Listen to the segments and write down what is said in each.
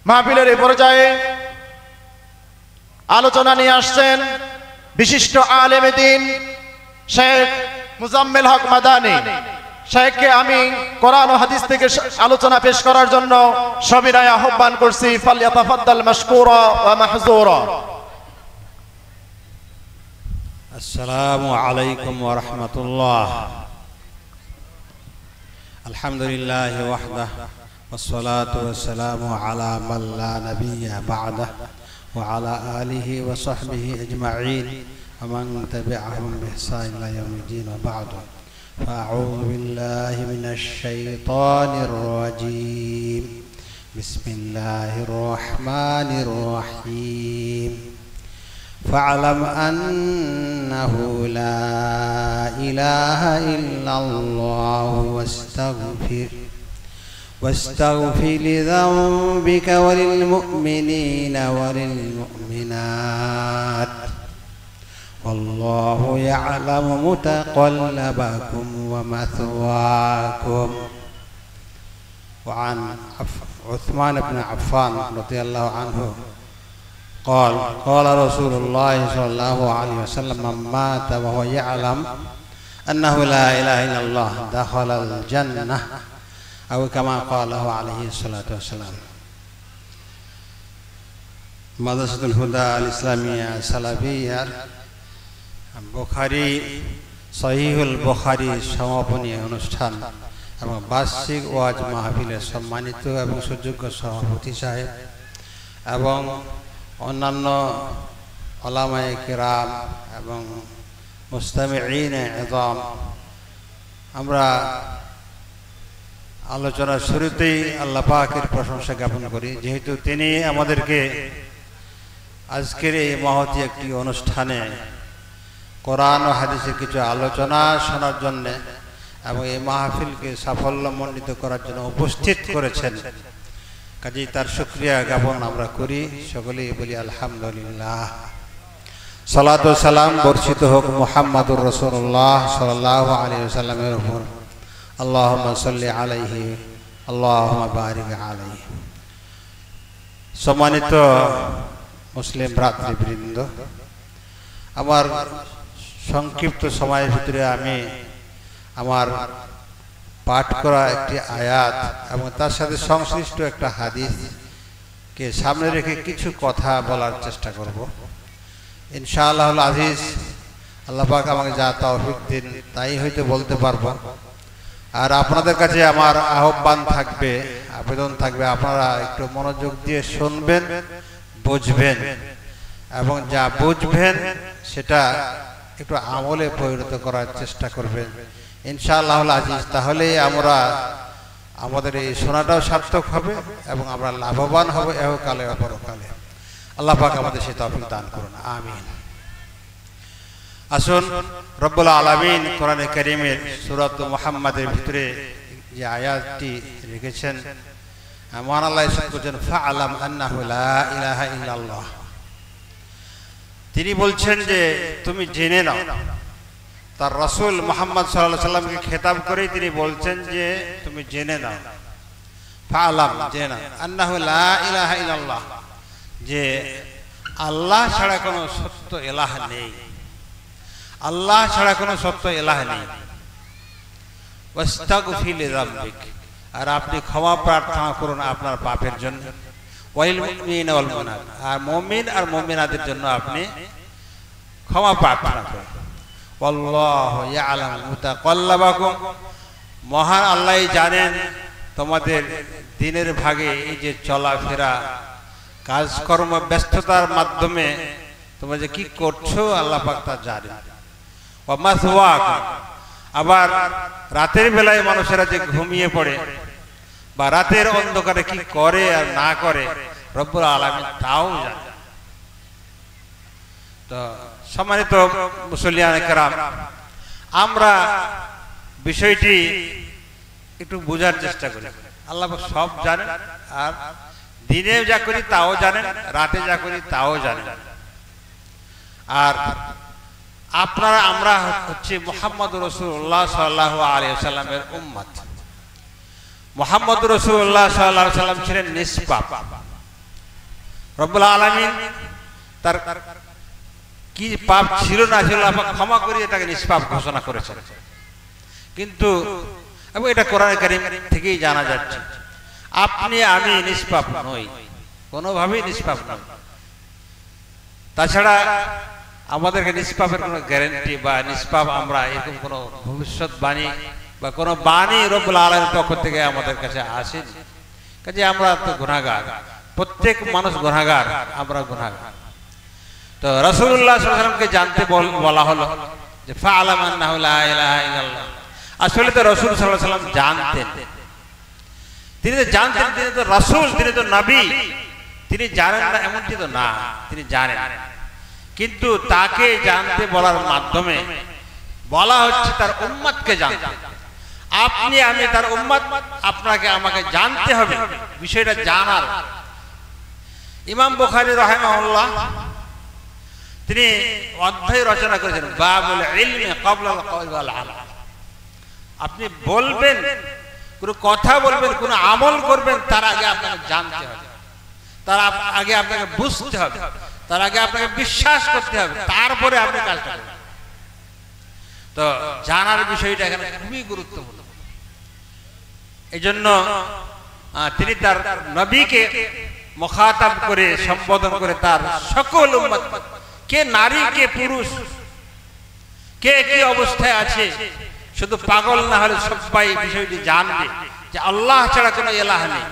মাহফিলের এই পর্যায়ে আলোচনা নিয়ে আসছেন বিশিষ্ট আলেমে দ্বীন শেখ মুজাম্মেল হক মাদানী। শেখকে আমি কোরআন ও হাদিস থেকে আলোচনা পেশ করার জন্য সবিনয়ে আহ্বান করছি। ফালইয়াতাফাদ্দাল মাশকুরা ওয়া মাহজুরা। আসসালামু আলাইকুম ওয়া রাহমাতুল্লাহ। আলহামদুলিল্লাহি ওয়াহদাহ ওয়াসসালাতু ওয়াসসালামু আলা মান লা নাবিয়্যা বা'দাহ ওয়া আলা আলিহি ওয়া সাহবিহি আজমাইন ওয়া মান তাবি'আহুম বিইহসান ইলা ইয়াউমিদ্দিন ওয়া বা'দু। ফাআউযু বিল্লাহি মিনাশ শাইতানির রাজীম। বিসমিল্লাহির রাহমানির রাহিম। فاعلم أنه لا إله إلا الله واستغفر لذنبك وللمؤمنين وللمؤمنات والله يعلم متقلبكم ومثواكم. وعن عثمان بن عفان رضي الله عنه قال رسول الله صلى الله عليه وسلم من مات وهو يعلم أنه لا إله إلا الله دخل الجنة أو كما قاله عليه الصلاة والسلام. মাদ্রাসাতুল হুদা আল ইসলামিয়া সালাফিয়ার বুখারী সহিহুল বুখারী সমাপনী অনুষ্ঠান এবং বার্ষিক ওয়াজ মাহফিলের সম্মানিত এবং সুযোগ্য সভাপতি সাহেব এবং অন্যান্য উলামায়ে কিরাম এবং মুস্তামিঈনে ইযাম, আমরা আলোচনার শুরুতেই আল্লাহ পাকের প্রশংসা জ্ঞাপন করি, যেহেতু তিনি আমাদেরকে আজকের এই মহতী একটি অনুষ্ঠানে কোরআন ও হাদিসের কিছু আলোচনা শোনার জন্য এবং এই মাহফিলকে সাফল্যমণ্ডিত করার জন্য উপস্থিত করেছেন। কাজেই তার শুকরিয়া জ্ঞাপন আমরা করি, সকলেই বলি আলহামদুলিল্লাহ। সালাত ও সালাম বর্ষিত হোক মুহাম্মাদুর রাসূলুল্লাহ সাল্লাল্লাহু আলাইহি ওয়াসাল্লামের উপর। আল্লাহুম্মা সাল্লি আলাইহি আল্লাহুম্মা বারিক আলাইহি। সম্মানিত মুসলিম ভ্রাতৃবৃন্দ, আমার সংক্ষিপ্ত সময়ের ভিতরে আমি আমার পাঠ করা একটি আয়াত এবং তার সাথে সংশ্লিষ্ট একটা হাদিসকে সামনে রেখে কিছু কথা বলার চেষ্টা করব ইনশাআল্লাহুল আজিজ। আল্লাহ পাক আমাকে যা তৌফিক দিন তাই হয়তো বলতে পারবো। আর আপনাদের কাছে আমার আহ্বান থাকবে, আবেদন থাকবে, আপনারা একটু মনোযোগ দিয়ে শুনবেন, বুঝবেন এবং যা বুঝবেন সেটা একটু আমলে পরিণত করার চেষ্টা করবেন ইনশাআল্লাহুল আজিজ। তাহলেই আমরা আমাদের এই শোনাটাও সার্থক হবে এবং আমরা লাভবান হব ইহকালে ও পরকালে। আল্লাহ পাক আমাদের সেই তৌফিক দান করুন, আমিন। আসুন, রব্বুল আলামিন কোরআনে কারীমের সূরাত মুহাম্মাদের ভিতরে যে আয়াতটি রেখেছেন, মহান আল্লাহ ইরশাদ করেছেন ফাআলাম আন্নাহু লা ইলাহা ইল্লাল্লাহ। তিনি বলছেন যে তুমি জেনে নাও। তার রাসূল মুহাম্মদ সাল্লাল্লাহু আলাইহি সাল্লামকে খেতাব করে তিনি বলছেন যে তুমি জেনে নাও, ফাআলাম, জেনে নাও, আন্নাহু লা ইলাহা ইল্লাল্লাহ, যে আল্লাহ ছাড়া কোনো সত্য ইলাহ নেই, আল্লাহ ছাড়া কোনো সত্য ইলাহ নেই। ওয়াস্তাগফির লিযামবিক, আর আপনি ক্ষমা প্রার্থনা করুন আপনার পাপের জন্য। ওয়ালিল মুমিনিনা ওয়াল মুমিনাত, আর মুমিন আর মুমিনাতের জন্য আপনি ক্ষমা প্রার্থনা করুন। আল্লাহু ইয়ালামু মুতাকাল্লাবাকুম, মহান আল্লাহ জানেন তোমাদের দিনের ভাগে এই যে চলাফেরা, কাজকর্ম, ব্যস্ততার মাধ্যমে তোমরা যে কি করছো আল্লাহ পাক তা জানেন। ওয়া মাসওয়াকুম, আবার রাতের বেলায় মানুষেরা যে ঘুমিয়ে পড়ে বা রাতের অন্ধকারে কি করে আর না করে রব্বুল আলামিন তাও জানেন। তো সম্মানিত মুসল্লিয়ানে কেরাম, আমরা বিষয়টি একটু বোঝার চেষ্টা করি। আল্লাহ সব জানেন, আর দিনে যা করি তাও জানেন, রাতে যা করি তাও জানেন। আর আপনারা আমরা হচ্ছে মুহাম্মদুর রাসূলুল্লাহ সাল্লাল্লাহু আলাইহি ওয়াসাল্লামের উম্মত। মুহাম্মদুর রাসূলুল্লাহ সাল্লাল্লাহু আলাইহি ওয়াসাল্লাম ছিলেন নিষ্পাপ, রব্বুল আলামিন তার কি পাপ ছিল না ছিল আল্লাহ ক্ষমা করে এটাকে নিষ্পাপ ঘোষণা করেছেন। কিন্তু এবং এটা কোরআন কারীম থেকেই জানা যাচ্ছে আপনি আমি নিষ্পাপ নই, কোনোভাবেই নিষ্পাপ নই। তাছাড়া আমাদেরকে নিষ্পাপের কোনো গ্যারান্টি বা নিষ্পাপ আমরা এরকম কোনো ভবিষ্যৎবাণী বা কোনো বাণী রব্বুল আলামিনের পক্ষ থেকে আমাদের কাছে আসেনি। কাজে আমরা তো গুনাহগার, প্রত্যেক মানুষ গুনাহগার, আমরা গুনাহগার। তো রাসূলুল্লাহ সাল্লাল্লাহু আলাইহি ওয়াসাল্লামকে জানতে বলা হলো যে ফা'লাম আন্নাহু লা ইলাহা ইল্লাল্লাহ। আসলে তো রাসূল সাল্লাল্লাহু আলাইহি ওয়াসাল্লাম জানতেন, তিনি তো জানতেন, তিনি তো রাসূল, তিনি তো নবী। তিনি জানেন না এমনটি তো না, তিনি জানেন। কিন্তু তাকে জানতে বলার মাধ্যমে বলা হচ্ছে তার উম্মতকে জানতে। আপনি আমি তার উম্মত, আপনাকে আমাকে জানতে হবে, বিষয়টা জানার। ইমাম বুখারী রাহিমাহুল্লাহ তিনি অধ্যায় রচনা করেছেন বাবুল ইলমি ক্বাবলা আল কওল ওয়াল আমাল। আপনি বলবেন, কোনো কথা বলবেন, কোনো আমল করবেন, তার আগে আপনাকে জানতে হবে, তার আগে আপনাকে বুঝতে হবে, তার আগে আপনাকে বিশ্বাস করতে হবে, তারপরে আপনি কাজটা করবেন। তো জানার বিষয়টা এখানে খুবই গুরুত্বপূর্ণ। এই জন্য তিনি তার নবীকে মুখাতাব করে সম্বোধন করে তার সকল উম্মত, কে নারী কে পুরুষ, কে কি অবস্থায় আছে, শুধু পাগল না হলে সবাই বিষয়টি জানবে যে আল্লাহ ছাড়া কোনো ইলাহ নেই,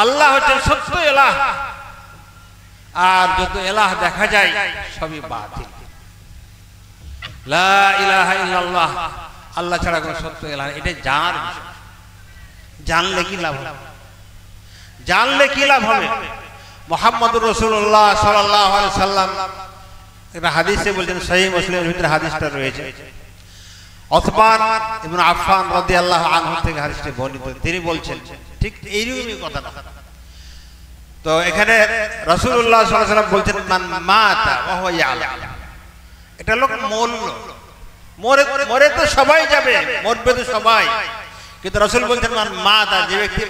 আল্লাহ হচ্ছেন সত্য ইলাহ, আর যত ইলাহ দেখা যায় সবই বাতিল। লা ইলাহা ইল্লাল্লাহ, আল্লাহ ছাড়া কোনো সত্য ইলাহ নেই, এটা জানার বিষয়। জানলে কি লাভ হবে? জানলে কি লাভ হবে? মুহাম্মদুর রাসূলুল্লাহ সাল্লাল্লাহু আলাইহি সাল্লাম একটা হাদিসে বলেছেন, সহিহ মুসলিমের ভিতরে হাদিসটা রয়েছে, উসমান ইবনে আফফান রাদিয়াল্লাহু আনহু থেকে হাদিসটি বর্ণিত। তিনি বলছেন ঠিক এইরকমই কথাটা। তো এখানে রাসূলুল্লাহ সাল্লাল্লাহু আলাইহি সাল্লাম বলছেন মান মাতা ওয়া হুয়া ইয়ালাম, এটা লোক মরে তো সবাই যাবে, মরবে তো সবাই, কিন্তু রাসূল বলছেন মান মাতা, যে ব্যক্তি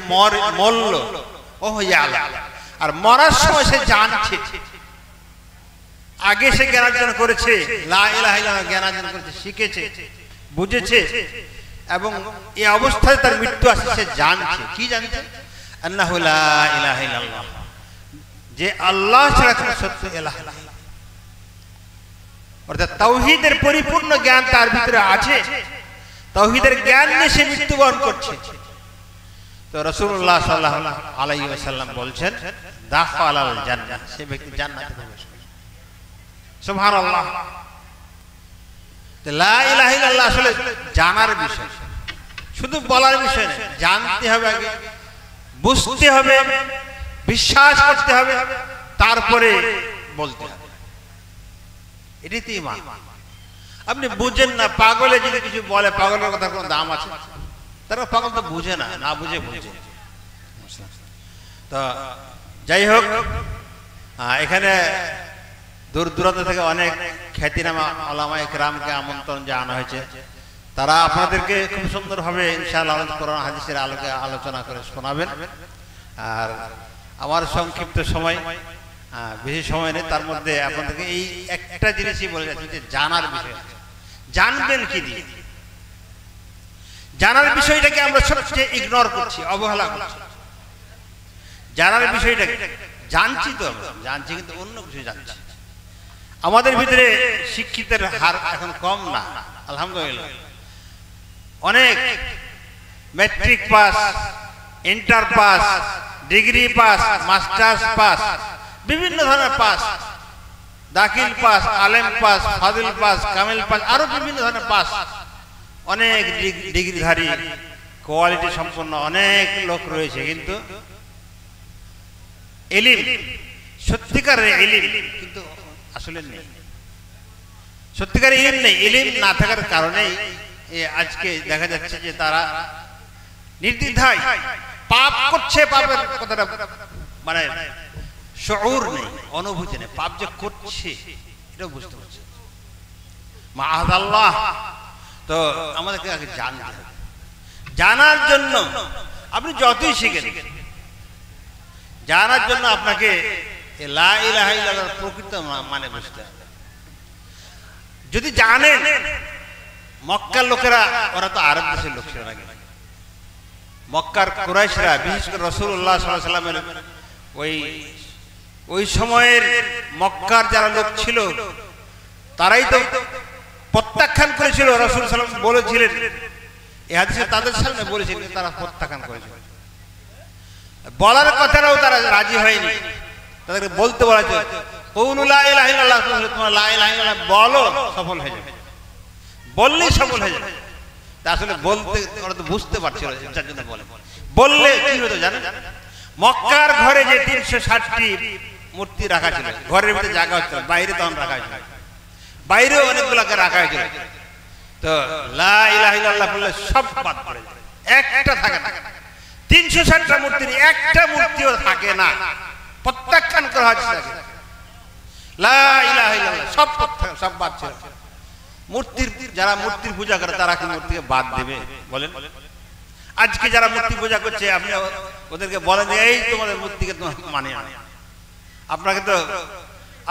মরল ও হুয়া ইয়ালাম, আর মরার সময় সে জানছে, আগে সে জ্ঞান অর্জন করেছে, লা ইলাহা ইল্লাল্লাহ জ্ঞান অর্জন করেছে, শিখেছে, বুঝেছে, এবং এই অবস্থায় তার মৃত্যু আসে, সে জানছে। কি জানছে? আন্নাহু লা ইলাহা ইল্লাল্লাহ, যে আল্লাহ ছাড়া কোনো সত্য ইলাহ নেই। অর্থাৎ তাওহীদের পরিপূর্ণ জ্ঞান তার ভিতরে আছে, তাওহীদের জ্ঞান নিয়ে সে মৃত্যুবরণ করছে। তো রাসূলুল্লাহ সাল্লাল্লাহু আলাইহি ওয়াসাল্লাম বলছেন দাখালাল জান্নাহ, সে ব্যক্তি জান্নাতে প্রবেশ করবে। সুবহানাল্লাহ। লা ইলাহা ইল্লাল্লাহ আসলে জানার বিষয়, শুধু বলার বিষয় না, জানতে হবে, আগে বুঝতে হবে, বিশ্বাস করতে হবে, তারপরে বলতে হবে। এটাই তো ঈমান। আপনি বুঝেন না, পাগলে যদি কিছু বলে, পাগলের কথা কোনো দাম আছে? তারা পাগল তো বুঝে না, না বুঝে বুঝে। তো যাই হোক, এখানে দূর দূরান্ত থেকে অনেক খ্যাতিনামা উলামায়ে কেরামকে আমন্ত্রণ জানানো হয়েছে। তারা আপনাদেরকে খুব সুন্দরভাবে ইনশাআল্লাহ কোরআন হাদিসের আলোকে আলোচনা করে শোনাবেন। আর আমার সংক্ষিপ্ত সময়, বেশি সময় নেই, তার মধ্যে আপনাদেরকে এই একটা জিনিসই বলে যাচ্ছি যে জানার বিষয়। জানবেন কি দিয়ে? জানার বিষয়টাকে আমরা সবচেয়ে ইগনোর করছি, অবহেলা করছি। জানার বিষয়টাকে জানছি, তো জানছি, কিন্তু অন্য কিছু জানছি। আমাদের ভিতরে শিক্ষিতের হার এখন কম না, আলহামদুলিল্লাহ। অনেক matric pass, inter pass, degree pass, masters pass, বিভিন্ন ধরনের পাস, দাখিল পাস, আলেম পাস, ফাজিল পাস, কামিল পাস, আরো বিভিন্ন ধরনের পাস, অনেক ডিগ্রিধারী, কোয়ালিটি সম্পন্ন অনেক লোক রয়েছে, কিন্তু ইলম, সত্যিকারের ইলম কিন্তু আসলে নেই। সত্যিকারের ইলম নেই। ইলম না থাকার কারণেই আজকে দেখা যাচ্ছে যে তারা নির্দ্বিধায় পাপ করছে, পাপের কথাটা মানে শউর নেই, অনুভূতি নেই, পাপ যে করছে এটাও বুঝতে পারছে। মাআযাল্লাহ। তো আমাদেরকে আগে জানতে হবে। জানার জন্য আপনি যতই শিখেন, জানার জন্য আপনাকে এই লা ইলাহা ইল্লাল্লাহর প্রকৃত মানে বুঝতে হবে। যদি জানেন মক্কার লোকেরা, ওরা তো আরব দেশের লোক ছিল নাকি, মক্কার কুরাইশরা, বিশেষ করে রাসূলুল্লাহ সাল্লাল্লাহু আলাইহি ওয়াসাল্লামের ওই সময়ের মক্কার যারা লোক ছিল তারাই তো প্রত্যাখ্যান করেছিল। রাসূল সাল্লাল্লাহু আলাইহি ওয়াসাল্লাম বলেছিলেন, এই হাদিসে তাদের সামনে বলেছিলেন, তারা প্রত্যাখ্যান করেছিল। বলার কথাটাও তারা রাজি হয়নি, তাদেরকে বলতে বলা হয়েছে কউলু লা ইলাহা ইল্লাল্লাহ, তোমরা লা ইলাহা ইল্লাল্লাহ বলো, সফল হয়ে যাবে, বললেই সফল হয়ে যাবে। তা আসলে বলতে ওরা তো বুঝতে পারছিল, যার জন্য বললে কি হতো জানেন, মক্কার ঘরে যে 360টি মূর্তি রাখা ছিল, ঘরের ভিতরে জায়গা হচ্ছিল, বাইরে তখন রাখা হয়েছিল, বাইরেও অনেকগুলোকে রাখা হয়েছিল। তো লা ইলাহা ইল্লাল্লাহ বললে সব বাদ পড়ে যায়, একটা থাকে না। 360টা মূর্তির একটা মূর্তিও থাকে না, প্রত্যাখ্যান করা হচ্ছে। লা ইলাহা ইল্লাল্লাহ সব বাদ ছিল। মূর্তির যারা মূর্তির পূজা করে তারা কি মূর্তিকে বাদ দেবে বলেন? আজকে যারা মূর্তি পূজা করছে আপনি ওদেরকে বলেন যে এই তোমাদের মূর্তিকে তোমার মানে না, আপনাকে তো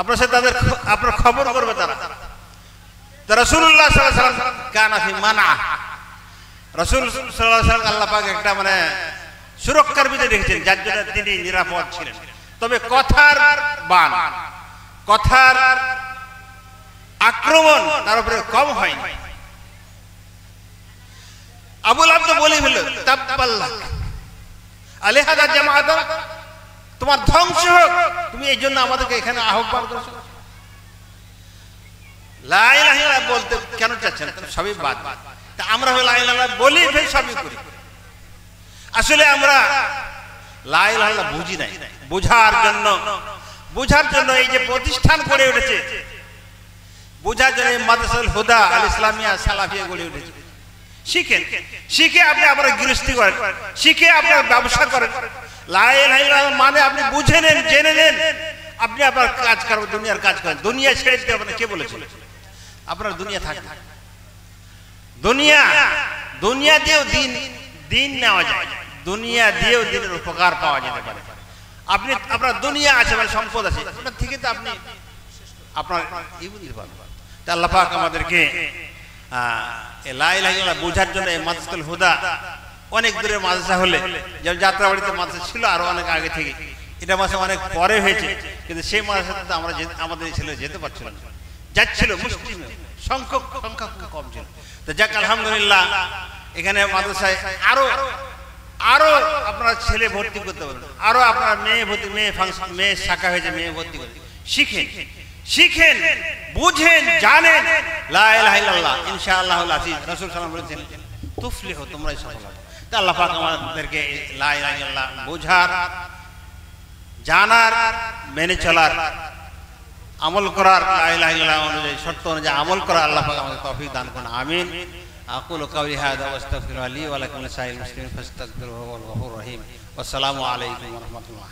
আপনার সাথে তাদের আপনার খবর করবে তারা। তো রাসূলুল্লাহ সাল্লাল্লাহু আলাইহি ওয়াসাল্লাম কানা ফি মানা, রাসূল সাল্লাল্লাহু আলাইহি ওয়াসাল্লাম আল্লাহ পাক একটা মানে সুরক্ষার ভিতরে রেখেছেন, যার জন্য তিনি নিরাপদ ছিলেন। তবে কথার বান, কথার আক্রমণ তার উপরে কম হয়নি। আবু লাহাব তো বলে ফেলল তাব্বাল্লাক আলিহাদা জামাআত, তোমার ধ্বংস হোক, তুমি এই জন্য আমাদেরকে এখানে আহ্বান করেছো। লা ইলাহা ইল্লাল্লাহ বলতে কেন চাচ্ছেন? সবই বাদ। তা আমরা লা ইলাহা ইল্লাল্লাহ বলি, ফের সবই করি। আসলে আমরা লা ইলাহা ইল্লাল্লাহ বুঝি নাই। বোঝার জন্য এই যে প্রতিষ্ঠান গড়ে উঠেছে, বোঝার জন্য মাদ্রাসাতুল হুদা আল ইসলামিয়া সালাফিয়া গড়ে উঠেছে। শিখে আপনি আবার গৃহস্থী করেন, শিখে আপনার ব্যবসা করেন। লা ইলাহা ইল্লাল্লাহ মানে আপনি বুঝে নেন, জেনে নেন, আপনি আবার কাজ করবেন, দুনিয়ার কাজ করেন। দুনিয়া ছেড়ে দিতে হবে না, কে বলেছে? আপনার দুনিয়া থাকে, দুনিয়া দিয়েও দিন নেওয়া যায়, দুনিয়া দিয়েও দিনের উপকার পাওয়া যেতে পারে। আপনি আপনার দুনিয়া আছে, মানে সম্পদ আছে, ওটা থেকে তো আপনি আপনার বুঝতে পারবেন। তা আল্লাহ পাক আমাদেরকে লা ইলাহা ইল্লাল্লাহ বোঝার জন্য এই মাদ্রাসাতুল হুদা, অনেক দূরের মাদ্রাসা হলে, যেমন যাত্রাবাড়িতে মাদ্রাসা ছিল আরো অনেক আগে থেকে, এটা মাসে অনেক পরে হয়েছে, কিন্তু সেই মাদ্রাসাতে তো আমরা আমাদের ছেলে যেতে পারছিল না, যাচ্ছিল মুসলিম সংখ্যা খুব কম ছিল। তো যাক আলহামদুলিল্লাহ, এখানে মাদ্রাসায় আরো আপনার ছেলে ভর্তি করতে পারবেন, আরো আপনার মেয়ে শাখা হয়েছে, মেয়ে ভর্তি করতে শিখেন, বুঝেন, জানেন লা ইলাহা ইল্লাল্লাহ, ইনশাআল্লাহুল আজিজ। রাসূল সাল্লাল্লাহু আলাইহি ওয়াসাল্লাম বলেছেন তুফলিহু, তোমরাই সফল হবে। তা আল্লাহ পাক আমাদেরকে লা ইলাহা ইল্লাল্লাহ বোঝার, জানার, মেনে চলার, আমল করার, লা ইলাহা ইল্লাল্লাহ অনুযায়ী শর্ত অনুযায়ী আমল করার আল্লাহ পাক আমাদের তৌফিক দান করুন, আমিন। আকুলু কাওলি হাযা ওয়া আস্তাগফিরু লি ওয়া লাকুম লিসাইরিল মুসলিমিন ফাস্তাগফিরুহু ওয়া হুয়াল গফুরুর রহিম। ওয়া আসসালামু আলাইকুম ওয়া রাহমাতুল্লাহ।